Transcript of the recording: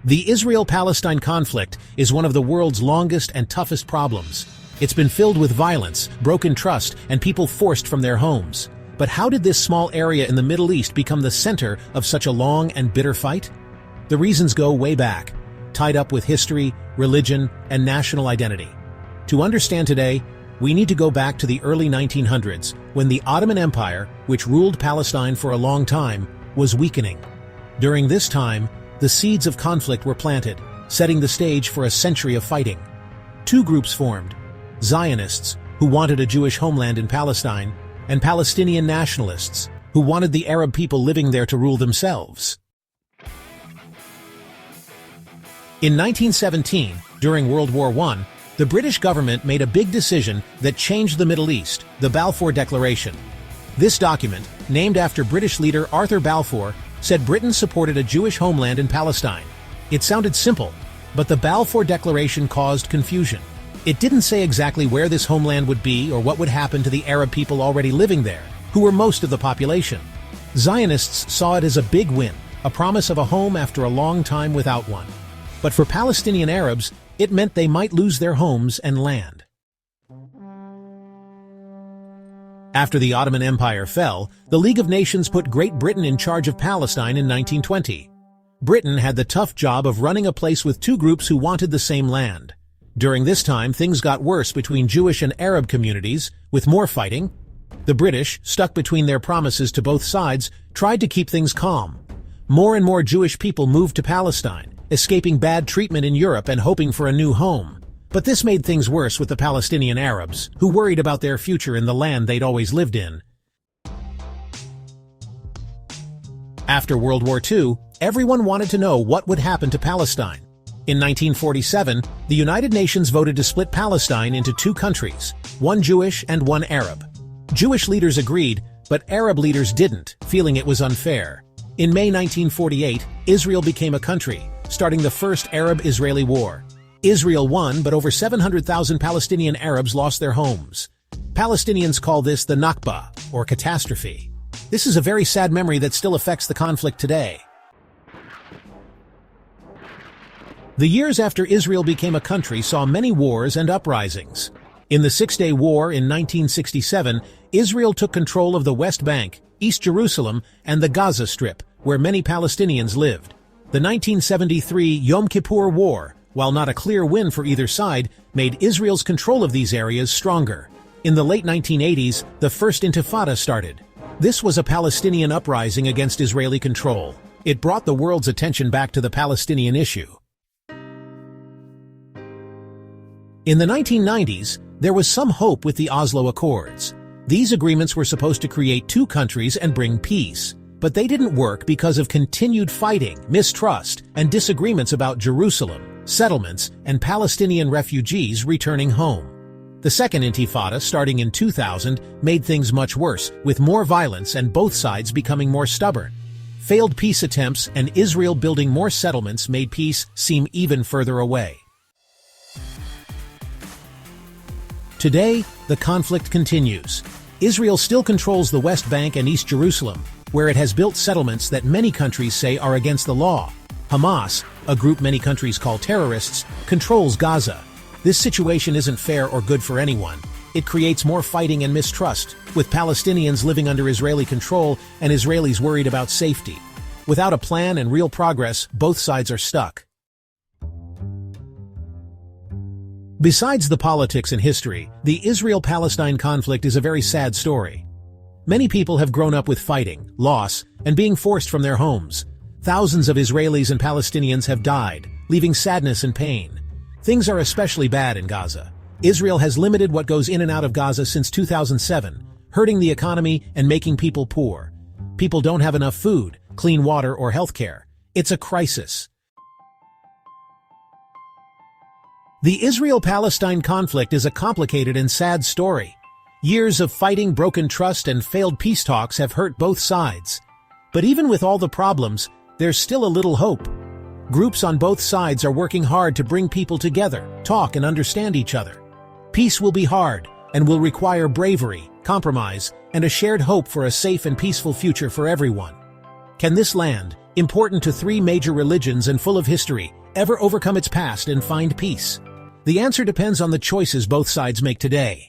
The Israel-Palestine conflict is one of the world's longest and toughest problems. It's been filled with violence, broken trust, and people forced from their homes. But how did this small area in the Middle East become the center of such a long and bitter fight? The reasons go way back, tied up with history, religion, and national identity. To understand today, we need to go back to the early 1900s, when the Ottoman Empire, which ruled Palestine for a long time, was weakening. During this time, the seeds of conflict were planted, setting the stage for a century of fighting. Two groups formed: Zionists, who wanted a Jewish homeland in Palestine, and Palestinian nationalists, who wanted the Arab people living there to rule themselves. In 1917, during World War I, the British government made a big decision that changed the Middle East, the Balfour Declaration. This document, named after British leader Arthur Balfour, said Britain supported a Jewish homeland in Palestine. It sounded simple, but the Balfour Declaration caused confusion. It didn't say exactly where this homeland would be or what would happen to the Arab people already living there, who were most of the population. Zionists saw it as a big win, a promise of a home after a long time without one. But for Palestinian Arabs, it meant they might lose their homes and land. After the Ottoman Empire fell, the League of Nations put Great Britain in charge of Palestine in 1920. Britain had the tough job of running a place with two groups who wanted the same land. During this time, things got worse between Jewish and Arab communities, with more fighting. The British, stuck between their promises to both sides, tried to keep things calm. More and more Jewish people moved to Palestine, escaping bad treatment in Europe and hoping for a new home. But this made things worse with the Palestinian Arabs, who worried about their future in the land they'd always lived in. After World War II, everyone wanted to know what would happen to Palestine. In 1947, the United Nations voted to split Palestine into two countries, one Jewish and one Arab. Jewish leaders agreed, but Arab leaders didn't, feeling it was unfair. In May 1948, Israel became a country, starting the first Arab-Israeli war. Israel won, but over 700,000 Palestinian Arabs lost their homes. Palestinians call this the Nakba, or catastrophe. This is a very sad memory that still affects the conflict today. The years after Israel became a country saw many wars and uprisings. In the Six-Day War in 1967, Israel took control of the West Bank, East Jerusalem, and the Gaza Strip, where many Palestinians lived. The 1973 Yom Kippur War, while not a clear win for either side, made Israel's control of these areas stronger. In the late 1980s, the First Intifada started. This was a Palestinian uprising against Israeli control. It brought the world's attention back to the Palestinian issue. In the 1990s, there was some hope with the Oslo Accords. These agreements were supposed to create two countries and bring peace. But they didn't work because of continued fighting, mistrust, and disagreements about Jerusalem, settlements, and Palestinian refugees returning home. The Second Intifada, starting in 2000, made things much worse, with more violence and both sides becoming more stubborn. Failed peace attempts and Israel building more settlements made peace seem even further away. Today, the conflict continues. Israel still controls the West Bank and East Jerusalem, where it has built settlements that many countries say are against the law. Hamas, a group many countries call terrorists, controls Gaza. This situation isn't fair or good for anyone. It creates more fighting and mistrust, with Palestinians living under Israeli control and Israelis worried about safety. Without a plan and real progress, both sides are stuck. Besides the politics and history, the Israel-Palestine conflict is a very sad story. Many people have grown up with fighting, loss, and being forced from their homes. Thousands of Israelis and Palestinians have died, leaving sadness and pain. Things are especially bad in Gaza. Israel has limited what goes in and out of Gaza since 2007, hurting the economy and making people poor. People don't have enough food, clean water, or healthcare. It's a crisis. The Israel-Palestine conflict is a complicated and sad story. Years of fighting, broken trust, and failed peace talks have hurt both sides. But even with all the problems, there's still a little hope. Groups on both sides are working hard to bring people together, talk, and understand each other. Peace will be hard, and will require bravery, compromise, and a shared hope for a safe and peaceful future for everyone. Can this land, important to three major religions and full of history, ever overcome its past and find peace? The answer depends on the choices both sides make today.